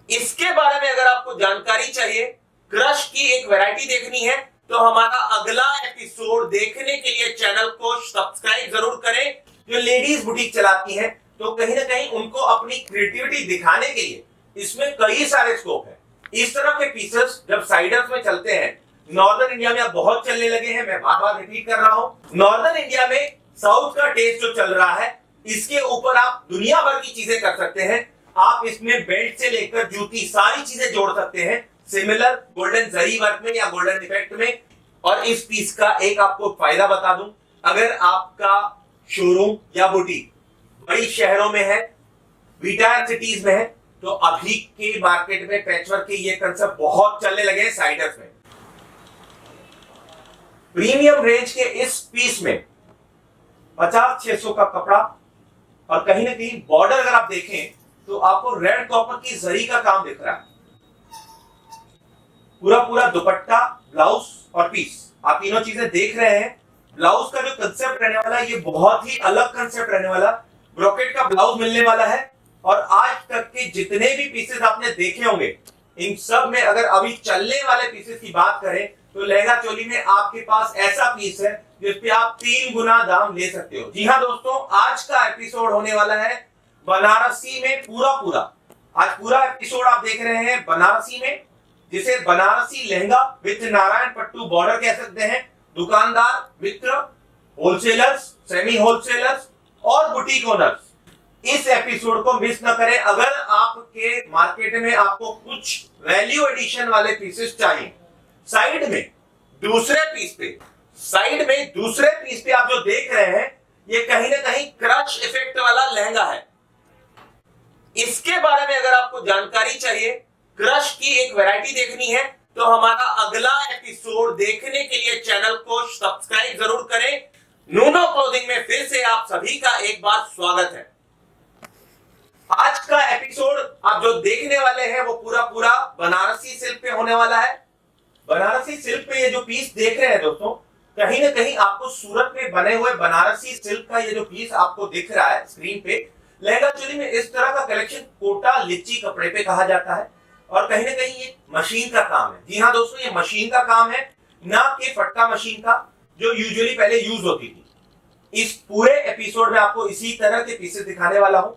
इसके बारे में अगर आपको जानकारी चाहिए, क्रश की एक वैरायटी देखनी है, तो हमारा अगला एपिसोड देखने के लिए चैनल को सब्सक्राइब जरूर करें। जो लेडीज बुटीक चलाती हैं, तो कहीं ना कहीं उनको अपनी क्रिएटिविटी दिखाने के लिए इसमें कई सारे स्कोप है। इस तरह के पीसेस जब साइडर्स में चलते हैं, नॉर्दर्न इंडिया में अब बहुत चलने लगे हैं, मैं बार बार रिपीट कर रहा हूं। नॉर्दर्न इंडिया में साउथ का टेस्ट जो चल रहा है, इसके ऊपर आप दुनिया भर की चीजें कर सकते हैं। आप इसमें बेल्ट से लेकर जूती सारी चीजें जोड़ सकते हैं, सिमिलर गोल्डन जरी वर्क में या गोल्डन इफेक्ट में। और इस पीस का एक आपको फायदा बता दूं, अगर आपका शोरूम या बुटीक बड़ी शहरों में है, रिटायर सिटीज में है, तो अभी के मार्केट में पैचवर्क के ये कंसेप्ट बहुत चलने लगे हैं साइडर्स में। प्रीमियम रेंज के इस पीस में 50-600 का कपड़ा, और कहीं ना कहीं बॉर्डर अगर आप देखें तो आपको रेड कॉपर की जरी का काम दिख रहा है। पूरा पूरा दुपट्टा, ब्लाउज और पीस, आप तीनों चीजें देख रहे हैं। ब्लाउज का जो कंसेप्ट रहने वाला है, ये बहुत ही अलग कंसेप्ट रहने वाला। ब्रोकेट का ब्लाउज मिलने वाला है, और आज तक के जितने भी पीसेस आपने देखे होंगे, इन सब में अगर अभी चलने वाले पीसेस की बात करें, तो लहंगा चोली में आपके पास ऐसा पीस है जिस पे आप 3 गुना दाम ले सकते हो। जी हाँ दोस्तों, आज का एपिसोड होने वाला है बनारसी में पूरा। आज पूरा एपिसोड आप देख रहे हैं बनारसी में, जिसे Banarasi lehenga with Narayan pattu border कह सकते हैं। दुकानदार मित्र, होलसेलर्स, सेमी होलसेलर्स और बुटीक ओनर्स, इस एपिसोड को मिस न करें। अगर आपके मार्केट में आपको कुछ वैल्यू एडिशन वाले पीसेस चाहिए, साइड में दूसरे पीस पे आप जो देख रहे हैं, ये कहीं ना कहीं क्रश इफेक्ट वाला लहंगा है। इसके बारे में अगर आपको जानकारी चाहिए, क्रश की एक वैरायटी देखनी है, तो हमारा अगला एपिसोड देखने के लिए चैनल को सब्सक्राइब जरूर करें। नूनो क्लोथिंग में फिर से आप सभी का एक बार स्वागत है। आज का एपिसोड आप जो देखने वाले हैं, वो पूरा बनारसी सिल्क पे होने वाला है। बनारसी सिल्क पे ये जो पीस देख रहे हैं दोस्तों, कहीं ना कहीं आपको सूरत में बने हुए बनारसी सिल्क का ये जो पीस आपको दिख रहा है स्क्रीन पे, लहंगा चोली में इस तरह का कलेक्शन कोटा लिच्ची कपड़े पे कहा जाता है। और कहीं ना कहीं ये मशीन का काम है। जी हाँ दोस्तों, ये मशीन का काम है, ना कि फटका मशीन का, जो यूजुअली पहले यूज होती थी। इस पूरे एपिसोड में आपको इसी तरह के पीसेस दिखाने वाला हूं।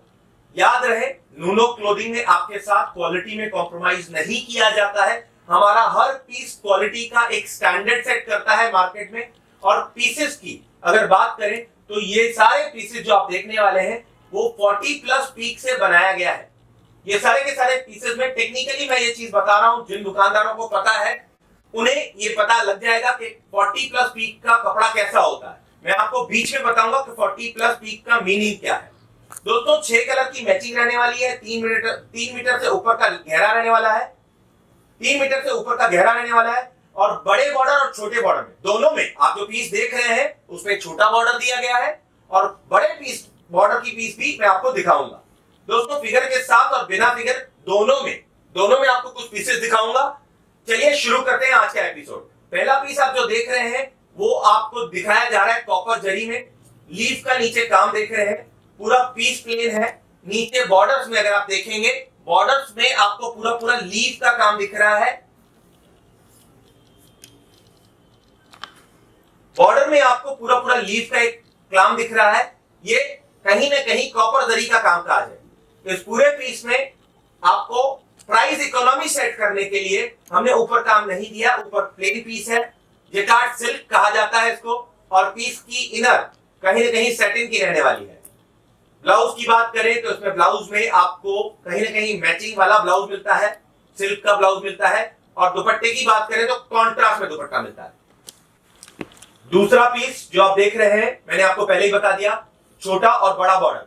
याद रहे, नूनो क्लोथिंग में आपके साथ क्वालिटी में कॉम्प्रोमाइज नहीं किया जाता है। हमारा हर पीस क्वालिटी का एक स्टैंडर्ड सेट करता है मार्केट में। और पीसेस की अगर बात करें, तो ये सारे पीसेस जो आप देखने वाले हैं, वो 40+ पीक से बनाया गया है। ये सारे के सारे पीसेस में टेक्निकली मैं ये चीज बता रहा हूं, जिन दुकानदारों को पता है उन्हें ये पता लग जाएगा कि 40+ पीक का कपड़ा कैसा होता है। मैं आपको बीच में बताऊंगा कि 40+ पीक का मीनिंग क्या है। दोस्तों 6 कलर की मैचिंग रहने वाली है, 3 मीटर से ऊपर का गहरा रहने वाला है, 3 मीटर से ऊपर का गहरा रहने वाला है। और बड़े बॉर्डर और छोटे बॉर्डर में, दोनों में आप जो पीस देख रहे हैं, उसमें छोटा बॉर्डर दिया गया है, और बड़े पीस बॉर्डर की पीस भी मैं आपको दिखाऊंगा। दोस्तों फिगर के साथ और बिना फिगर दोनों में आपको कुछ पीसेस दिखाऊंगा। चलिए शुरू करते हैं आज का एपिसोड। पहला पीस आप जो देख रहे हैं, वो आपको दिखाया जा रहा है कॉपर जरी में। लीफ का नीचे काम देख रहे हैं, पूरा पीस प्लेन है। नीचे बॉर्डर्स में अगर आप देखेंगे, बॉर्डर्स में आपको पूरा लीफ का काम दिख रहा है। बॉर्डर में आपको पूरा लीफ का एक काम दिख रहा है। ये कहीं ना कहीं कॉपर जरी का कामकाज है। इस पूरे पीस में आपको प्राइस इकोनॉमी सेट करने के लिए हमने ऊपर काम नहीं दिया। ऊपर प्लेन पीस है, जेकार्ड सिल्क कहा जाता है इसको, और पीस की इनर कहीं ना कहीं सैटिन की रहने वाली है। ब्लाउज की बात करें तो इसमें ब्लाउज में आपको कहीं ना कहीं मैचिंग वाला ब्लाउज मिलता है, सिल्क का ब्लाउज मिलता है। और दुपट्टे की बात करें तो कॉन्ट्रास्ट में दुपट्टा मिलता है। दूसरा पीस जो आप देख रहे हैं, मैंने आपको पहले ही बता दिया, छोटा और बड़ा बॉर्डर।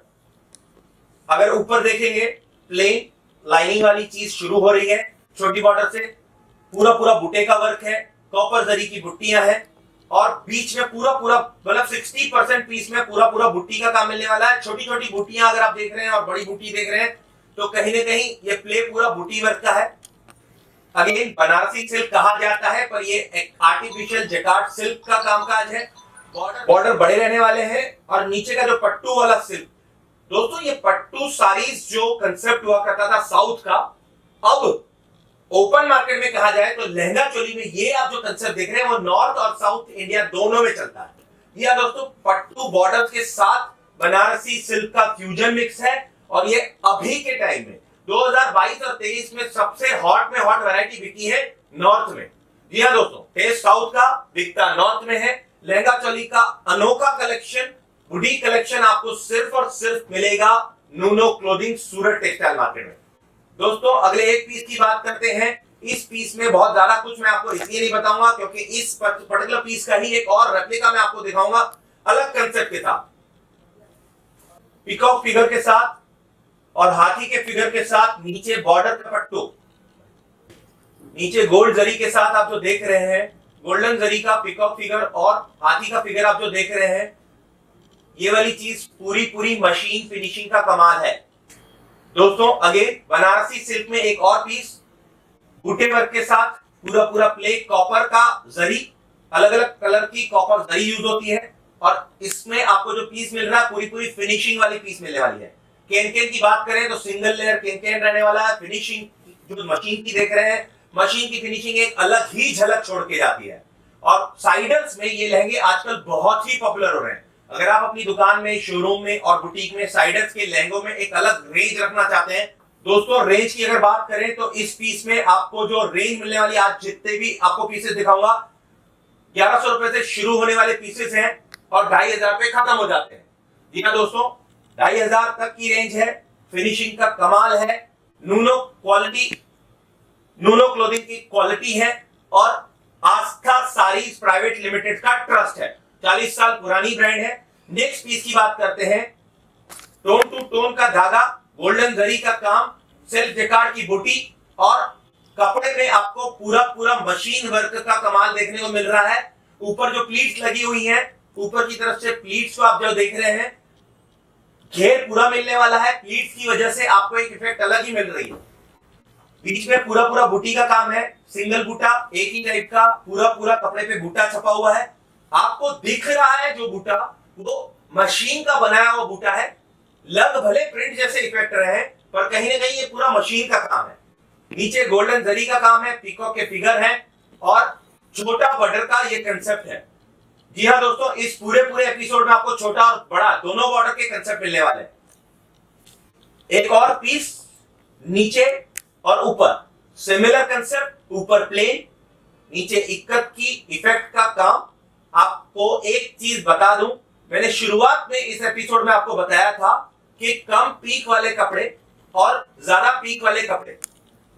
अगर ऊपर देखेंगे, प्लेन लाइनिंग वाली चीज शुरू हो रही है छोटी बॉर्डर से। पूरा बूटे का वर्क है, कॉपर जरी की बुट्टियां हैं, और बीच में पूरा मतलब 60% पीस में पूरा बुट्टी का काम मिलने वाला है। छोटी छोटी बुट्टियां अगर आप देख रहे हैं और बड़ी बुट्टी देख रहे हैं, तो कहीं ना कहीं ये प्ले पूरा बुट्टी वर्क का है। अगेन बनारसी सिल्क कहा जाता है, पर ये एक आर्टिफिशियल जैकार्ड सिल्क का कामकाज है। बॉर्डर बड़े रहने वाले हैं। और नीचे का जो पट्टू वाला सिल्क, दोस्तों ये पट्टू साड़ीज जो कंसेप्ट हुआ करता था साउथ का, अब ओपन मार्केट में कहा जाए तो लहंगा चोली में ये आप जो कंसेप्ट देख रहे हैं वो नॉर्थ और साउथ इंडिया दोनों में चलता है। यह दोस्तों पट्टू बॉर्डर्स के साथ बनारसी सिल्क का फ्यूजन मिक्स है और ये अभी के टाइम में 2022 और 23 में सबसे हॉट में हॉट वैरायटी बिकी है नॉर्थ में। जी हाँ दोस्तों, टेस्ट साउथ का बिकता नॉर्थ में है। लहंगा चोली का अनोखा कलेक्शन, बुटीक कलेक्शन आपको सिर्फ और सिर्फ मिलेगा नूनो क्लोथिंग सूरत टेक्सटाइल मार्केट में। दोस्तों अगले एक पीस की बात करते हैं। इस पीस में बहुत ज्यादा कुछ मैं आपको इसलिए नहीं बताऊंगा क्योंकि इस पर्टिकुलर पीस का ही एक और रेप्लिका मैं आपको दिखाऊंगा अलग कंसेप्ट के साथ, पीकॉक फिगर के साथ और हाथी के फिगर के साथ, नीचे बॉर्डर का पट्टू, नीचे गोल्ड जरी के साथ आप जो देख रहे हैं, गोल्डन जरी का पीकॉक फिगर और हाथी का फिगर आप जो देख रहे हैं, ये वाली चीज पूरी पूरी मशीन फिनिशिंग का कमाल है। दोस्तों अगेन बनारसी सिल्क में एक और पीस बूटे वर्क के साथ, पूरा पूरा प्ले कॉपर का जरी, अलग अलग कलर की कॉपर जरी यूज होती है और इसमें आपको जो पीस मिल रहा है पूरी पूरी फिनिशिंग वाली पीस मिलने वाली है। केन केन की बात करें तो सिंगल लेयर केन केन रहने वाला है। फिनिशिंग जो मशीन की देख रहे हैं, मशीन की फिनिशिंग एक अलग ही झलक छोड़ के जाती है और साइडर्स में ये लहंगे आजकल बहुत ही पॉपुलर हो रहे हैं। अगर आप अपनी दुकान में, शोरूम में और बुटीक में साइडर्स के लहंगों में एक अलग रेंज रखना चाहते हैं, दोस्तों रेंज की अगर बात करें तो इस पीस में आपको जो रेंज मिलने वाली, आज जितने भी आपको पीसेस दिखाऊंगा 1100 रुपए से शुरू होने वाले पीसेस हैं और 2500 पे खत्म हो जाते हैं। जी हाँ दोस्तों, 2500 तक की रेंज है। फिनिशिंग का कमाल है, नूनो क्वालिटी, नूनो क्लोथिंग की क्वालिटी है और आस्था साड़ीज प्राइवेट लिमिटेड का ट्रस्ट है। 40 साल पुरानी ब्रांड है। नेक्स्ट पीस की बात करते हैं। टोन टू टोन का धागा, गोल्डन जरी का काम, सेल्फ जेकार्ड की बूटी और कपड़े में आपको पूरा पूरा मशीन वर्क का कमाल देखने को मिल रहा है। ऊपर जो प्लीट्स लगी हुई हैं, ऊपर की तरफ से प्लीट्स को आप जो देख रहे हैं, घेर पूरा मिलने वाला है। प्लीट्स की वजह से आपको एक इफेक्ट अलग ही मिल रही है। बीच में पूरा पूरा बूटी का काम है, सिंगल बूटा, एक ही टाइप का पूरा पूरा कपड़े पे बूटा छपा हुआ है। आपको दिख रहा है जो बूटा वो मशीन का बनाया हुआ बूटा है। लग भले प्रिंट जैसे इफेक्ट रहे हैं पर कहीं ना कहीं ये पूरा मशीन का काम है। नीचे गोल्डन जरी का काम है, पीकॉक के फिगर है और छोटा बॉर्डर का ये कंसेप्ट है। जी हाँ दोस्तों, इस पूरे पूरे एपिसोड में आपको छोटा और बड़ा दोनों बॉर्डर के कंसेप्ट मिलने वाले हैं। एक और पीस नीचे और ऊपर सिमिलर कंसेप्ट, ऊपर प्लेन, नीचे इक्कत की इफेक्ट का काम। आपको एक चीज बता दूं, मैंने शुरुआत में इस एपिसोड में आपको बताया था कि कम पीक वाले कपड़े और ज्यादा पीक वाले कपड़े,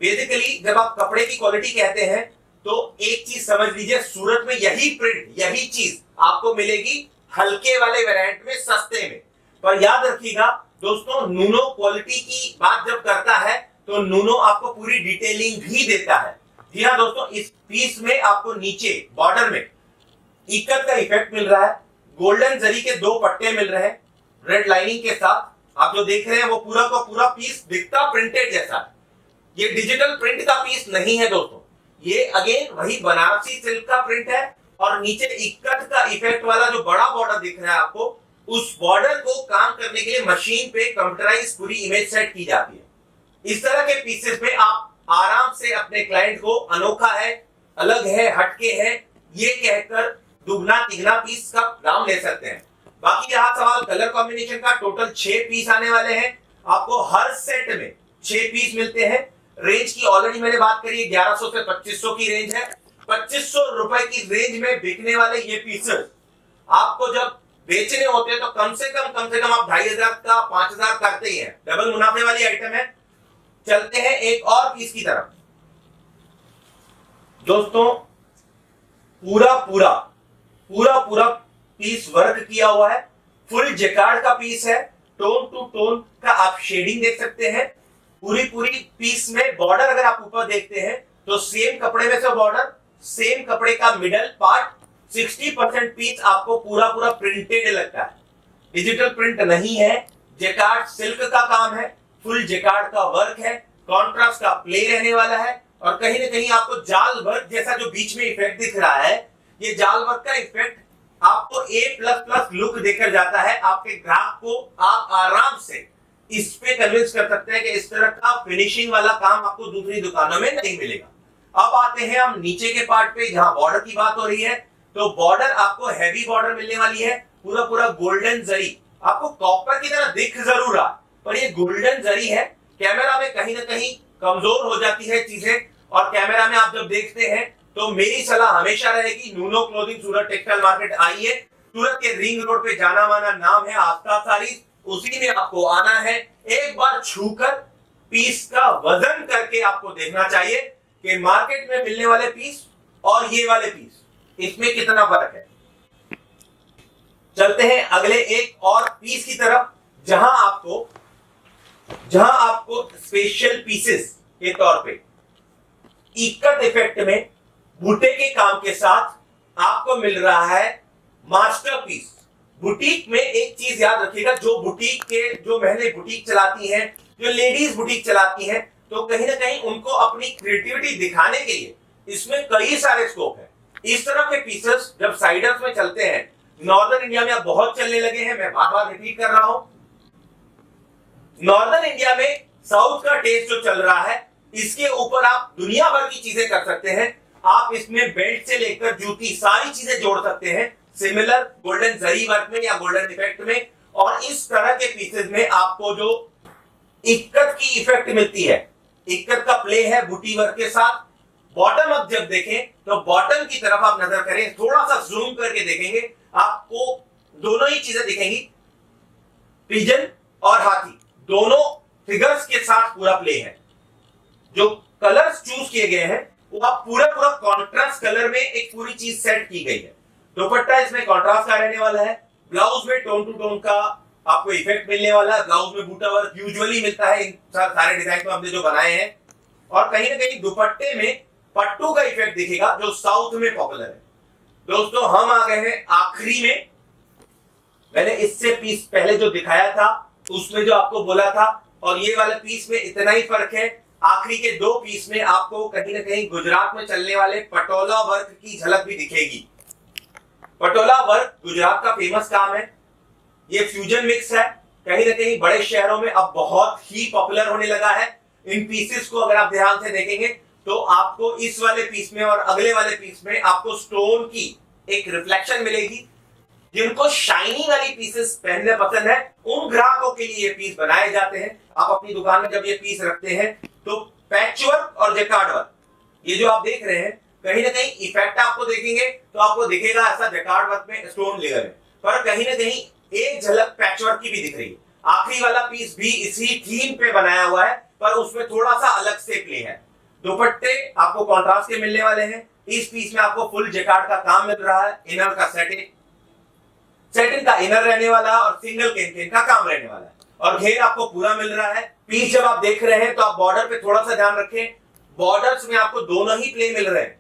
बेसिकली जब आप कपड़े की क्वालिटी कहते हैं तो एक चीज समझ लीजिए, सूरत में यही प्रिंट, यही चीज आपको मिलेगी हल्के वाले वेरिएंट में, सस्ते में। पर याद रखिएगा दोस्तों, नूनो क्वालिटी की बात जब करता है तो नूनो आपको पूरी डिटेलिंग भी देता है। जी हाँ दोस्तों, इस पीस में आपको नीचे बॉर्डर में इक्कत का इफेक्ट मिल रहा है, गोल्डन जरी के 2 पट्टे मिल रहे हैं रेड लाइनिंग के साथ। आप जो देख रहे हैं वो पूरा का पूरा पीस दिखता प्रिंटेड जैसा है। ये डिजिटल प्रिंट का पीस नहीं है दोस्तों, ये अगेन वही बनारसी सिल्क का प्रिंट है और नीचे इक्कत का इफेक्ट वाला जो बड़ा बॉर्डर दिख रहा है आपको, उस बॉर्डर को काम करने के लिए मशीन पे कंप्यूटराइज पूरी इमेज सेट की जाती है। इस तरह के पीसेस में आप आराम से अपने क्लाइंट को अनोखा है, अलग है, हटके है, ये कहकर दुगना तिगना पीस का दाम ले सकते हैं। बाकी रहा सवाल कलर कॉम्बिनेशन का, टोटल 6 पीस आने वाले हैं। आपको हर सेट में 6 पीस मिलते हैं। रेंज की ऑलरेडी मैंने बात करी है, 1100 से 2500 की रेंज है। 2500 रुपए की रेंज में बिकने वाले ये पीसेस आपको जब बेचने होते हैं तो कम से कम आप 2500 का 5000 करते ही हैं। डबल मुनाफे वाली आइटम है। चलते हैं एक और पीस की तरफ। दोस्तों पूरा पीस वर्क किया हुआ है, फुल जेकार्ड का पीस है। टोन टू टोन का आप शेडिंग देख सकते हैं। पूरी पीस में बॉर्डर अगर आप ऊपर देखते हैं तो सेम कपड़े में से बॉर्डर, सेम कपड़े का मिडल पार्ट, 60% पीस आपको पूरा प्रिंटेड लगता है। डिजिटल प्रिंट नहीं है, जेकार्ड सिल्क का काम है, फुल जेकार्ड का वर्क है, कॉन्ट्रास्ट का प्ले रहने वाला है और कहीं ना कहीं आपको जाल वर्क जैसा जो बीच में इफेक्ट दिख रहा है, ये जाल वर्क का इफेक्ट आपको A++ लुक देकर जाता है। आपके ग्राहक को आप आराम से इस पे कन्विंस कर सकते हैं कि इस तरह का फिनिशिंग वाला काम आपको दूसरी दुकानों में नहीं मिलेगा। अब आते हैं हम नीचे के पार्ट पे, जहां बॉर्डर की बात हो रही है। तो बॉर्डर आपको हैवी बॉर्डर मिलने वाली है, पूरा पूरा गोल्डन जरी। आपको कॉपर की तरह दिख जरूर रहा, पर ये गोल्डन जरी है। कैमरा में कहीं ना कहीं कमजोर हो जाती है चीजें, और कैमरा में आप जब देखते हैं तो मेरी सलाह हमेशा रहेगी, नूनो क्लोथिंग सूरत टेक्सटाइल मार्केट आइए। सूरत के रिंग रोड पे जाना माना नाम है आस्था साड़ीज, उसी में आपको आना है। एक बार छूकर पीस का वजन करके आपको देखना चाहिए कि मार्केट में मिलने वाले पीस और ये वाले पीस, इसमें कितना फर्क है। चलते हैं अगले एक और पीस की तरफ, जहां आपको स्पेशल पीसेस के तौर पे इक्कत इफेक्ट में बूटे के काम के साथ आपको मिल रहा है मास्टरपीस। बुटीक में एक चीज याद रखिएगा, जो बुटीक के जो महिलाएं बुटीक चलाती हैं, जो लेडीज बुटीक चलाती हैं, तो कहीं ना कहीं उनको अपनी क्रिएटिविटी दिखाने के लिए इसमें कई सारे स्कोप है। इस तरह के पीसेस जब साइडर्स में चलते हैं, नॉर्दर्न इंडिया में अब बहुत चलने लगे हैं, मैं बार बार रिपीट कर रहा हूं। नॉर्दर्न इंडिया में साउथ का टेस्ट जो चल रहा है, इसके ऊपर आप दुनिया भर की चीजें कर सकते हैं। आप इसमें बेल्ट से लेकर जूती सारी चीजें जोड़ सकते हैं, सिमिलर गोल्डन जरी वर्क में या गोल्डन इफेक्ट में। और इस तरह के पीसेस में आपको जो इक्कत की इफेक्ट मिलती है, इक्कत का प्ले है बूटी वर्क के साथ। बॉटम अप जब देखें तो बॉटम की तरफ आप नजर करें, थोड़ा सा जूम करके देखेंगे, आपको दोनों ही चीजें दिखेंगी। पिजन और हाथी दोनों फिगर्स के साथ पूरा प्ले है। जो कलर्स चूज किए गए हैं वो आप पूरा कॉन्ट्रास्ट कलर में एक पूरी चीज सेट की गई है। दुपट्टा इसमें कॉन्ट्रास्ट का रहने वाला है। ब्लाउज में टोन टू टोन का आपको इफेक्ट मिलने वाला है। ब्लाउज में बूटा वर्क यूजुअली मिलता है, इन सारे डिजाइन को हमने जो बनाए हैं। और कहीं ना कहीं दुपट्टे में पट्टू का इफेक्ट दिखेगा, जो साउथ में पॉपुलर है। दोस्तों हम आ गए हैं आखिरी में। मैंने इससे पीस पहले जो दिखाया था उसमें जो आपको बोला था और ये वाले पीस में इतना ही फर्क है। आखिरी के दो पीस में आपको कहीं ना कहीं गुजरात में चलने वाले पटोला वर्क की झलक भी दिखेगी। पटोला वर्क गुजरात का फेमस काम है। ये फ्यूजन मिक्स है, कहीं ना कहीं बड़े शहरों में अब बहुत ही पॉपुलर होने लगा है। इन पीसेस को अगर आप ध्यान से देखेंगे तो आपको इस वाले पीस में और अगले वाले पीस में आपको स्टोन की एक रिफ्लेक्शन मिलेगी। जिनको शाइनी वाली पीसेस पहनने पसंद है, उन ग्राहकों के लिए ये पीस बनाए जाते हैं। आप अपनी दुकान में जब ये पीस रखते हैं तो पैचवर्क और जैकार्ड वर्क, ये जो आप देख रहे हैं, कहीं ना कहीं इफेक्ट आपको देखेंगे तो आपको दिखेगा ऐसा जैकार्ड वर्क में स्टोन लेयर है, पर कहीं ना कहीं एक झलक पैचवर्क की भी दिख रही है। आखिरी वाला पीस भी इसी थीम पे बनाया हुआ है, पर उसमें थोड़ा सा अलग से प्ले है। दुपट्टे आपको कॉन्ट्रास्ट के मिलने वाले हैं। इस पीस में आपको फुल जैकार्ड का काम मिल रहा है। इनर का सेटिंग का इनर रहने वाला है और सिंगल केन का काम रहने वाला है, और घेर आपको पूरा मिल रहा है। पीस जब आप देख रहे हैं तो आप बॉर्डर पे थोड़ा सा ध्यान रखें। बॉर्डर्स में आपको दोनों ही प्ले मिल रहे हैं।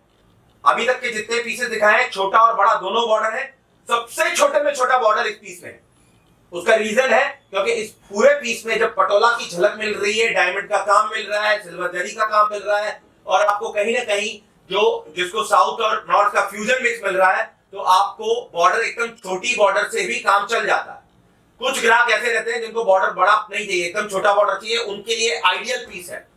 अभी तक के जितने पीसेस दिखाए हैं, छोटा और बड़ा दोनों बॉर्डर है। सबसे छोटे में छोटा बॉर्डर इस पीस में है। उसका रीजन है क्योंकि इस पूरे पीस में जब पटोला की झलक मिल रही है, डायमंड का काम मिल रहा है, सिल्वर जरी का काम मिल रहा है, और आपको कहीं ना कहीं जो जिसको साउथ और नॉर्थ का फ्यूजन मिक्स मिल रहा है, तो आपको बॉर्डर एकदम छोटी बॉर्डर से भी काम चल जाता है। कुछ ग्राहक ऐसे रहते हैं जिनको बॉर्डर बड़ा नहीं चाहिए, एकदम छोटा बॉर्डर चाहिए, उनके लिए आइडियल पीस है।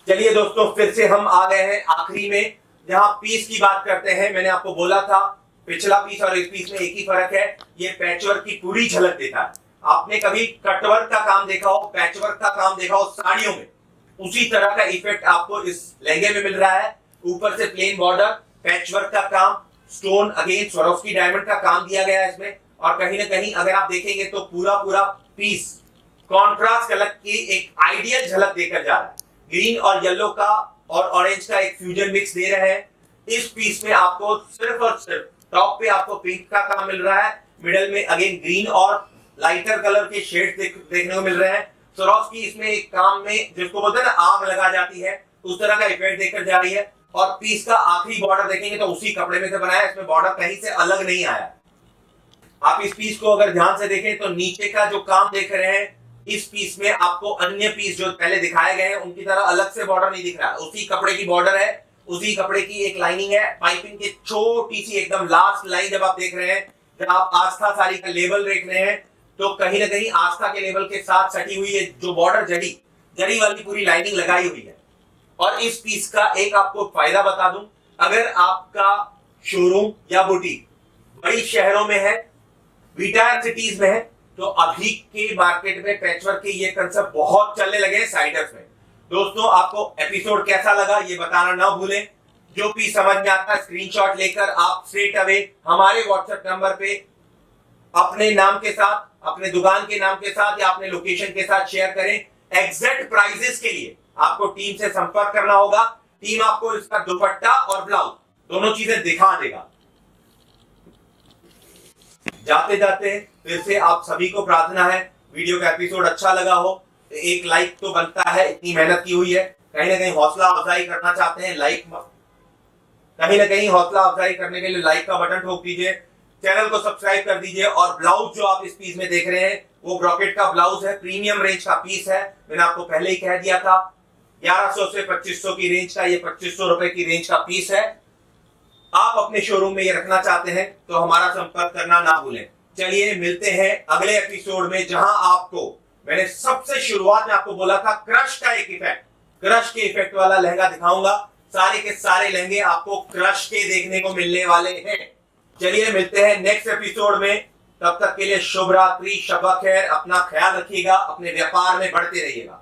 चलिए दोस्तों, फिर से हम आ गए हैं आखिरी में, जहां पीस की बात करते हैं। मैंने आपको बोला था पिछला पीस और इस पीस में एक ही फर्क है, ये पैचवर्क की पूरी झलक देता है। आपने कभी कटवर्क का काम देखा हो, पैचवर्क का काम देखा हो साड़ियों में, उसी तरह का इफेक्ट आपको इस लहंगे में मिल रहा है। ऊपर से प्लेन बॉर्डर, पैचवर्क का काम, स्टोन अगेन स्वरोस्की डायमंड का काम दिया गया है इसमें। और कहीं ना कहीं अगर आप देखेंगे तो पूरा पीस कॉन्ट्रास्ट कलर की एक आइडियल झलक देकर जा रहा है। ग्रीन और येलो का और ऑरेंज का एक फ्यूजन मिक्स दे रहे हैं। इस पीस में आपको सिर्फ और सिर्फ टॉप पे आपको पिंक का काम मिल रहा है, मिडल में अगेन ग्रीन और लाइटर कलर के शेड्स देखने को मिल रहे हैं। स्वरोस्की इसमें एक काम में जिसको बोलते हैं ना आग लगा जाती है, उस तरह का इफेक्ट देकर जा रही है। और पीस का आखिरी बॉर्डर देखेंगे तो उसी कपड़े में से बनाया है, इसमें बॉर्डर कहीं से अलग नहीं आया। आप इस पीस को अगर ध्यान से देखें तो नीचे का जो काम देख रहे हैं, इस पीस में आपको अन्य पीस जो पहले दिखाए गए हैं उनकी तरह अलग से बॉर्डर नहीं दिख रहा है। उसी कपड़े की बॉर्डर है, उसी कपड़े की एक लाइनिंग है। पाइपिंग की छोटी सी एकदम लास्ट लाइन जब आप देख रहे हैं, जब आप आस्था साड़ी का लेबल देख रहे हैं, तो कहीं ना कहीं आस्था के लेवल के साथ सटी हुई है, जो बॉर्डर जड़ी वाली पूरी लाइनिंग लगाई हुई है। और इस पीस का एक आपको फायदा बता दूं, अगर आपका शोरूम या बुटीक बड़ी शहरों में है, रिटायर सिटीज में है, तो अभी के मार्केट में पैचवर्क के ये कंसेप्ट बहुत चलने लगे हैं साइडर्स में। दोस्तों, आपको एपिसोड कैसा लगा ये बताना ना भूलें। जो भी समझ में आता है स्क्रीनशॉट लेकर आप स्ट्रेट अवे हमारे व्हाट्सएप नंबर पे अपने नाम के साथ, अपने दुकान के नाम के साथ या अपने लोकेशन के साथ शेयर करें। एग्जैक्ट प्राइजेस के लिए आपको टीम से संपर्क करना होगा। टीम आपको इसका दुपट्टा और ब्लाउज दोनों चीजें दिखा देगा। जाते जाते फिर से आप सभी को प्रार्थना है, वीडियो का एपिसोड अच्छा लगा हो तो एक लाइक तो बनता है, इतनी मेहनत की हुई है। कहीं ना कहीं हौसला अफजाई करना चाहते हैं, कहीं ना कहीं हौसला अफजाई करने के लिए लाइक का बटन ठोक दीजिए, चैनल को सब्सक्राइब कर दीजिए। और ब्लाउज जो आप इस पीस में देख रहे हैं वो ब्रॉकेट का ब्लाउज है, प्रीमियम रेंज का पीस है। मैंने आपको पहले ही कह दिया था 1100 से 2500 की रेंज का, ये 2500 रुपए की रेंज का पीस है। आप अपने शोरूम में ये रखना चाहते हैं तो हमारा संपर्क करना ना भूलें। चलिए मिलते हैं अगले एपिसोड में, जहां आपको मैंने सबसे शुरुआत में आपको बोला था क्रश के इफेक्ट वाला लहंगा दिखाऊंगा। सारे के सारे लहंगे आपको क्रश के देखने को मिलने वाले हैं। चलिए मिलते हैं नेक्स्ट एपिसोड में, तब तक के लिए शुभ रात्रि, शब खैर, अपना ख्याल रखिएगा, अपने व्यापार में बढ़ते रहिएगा।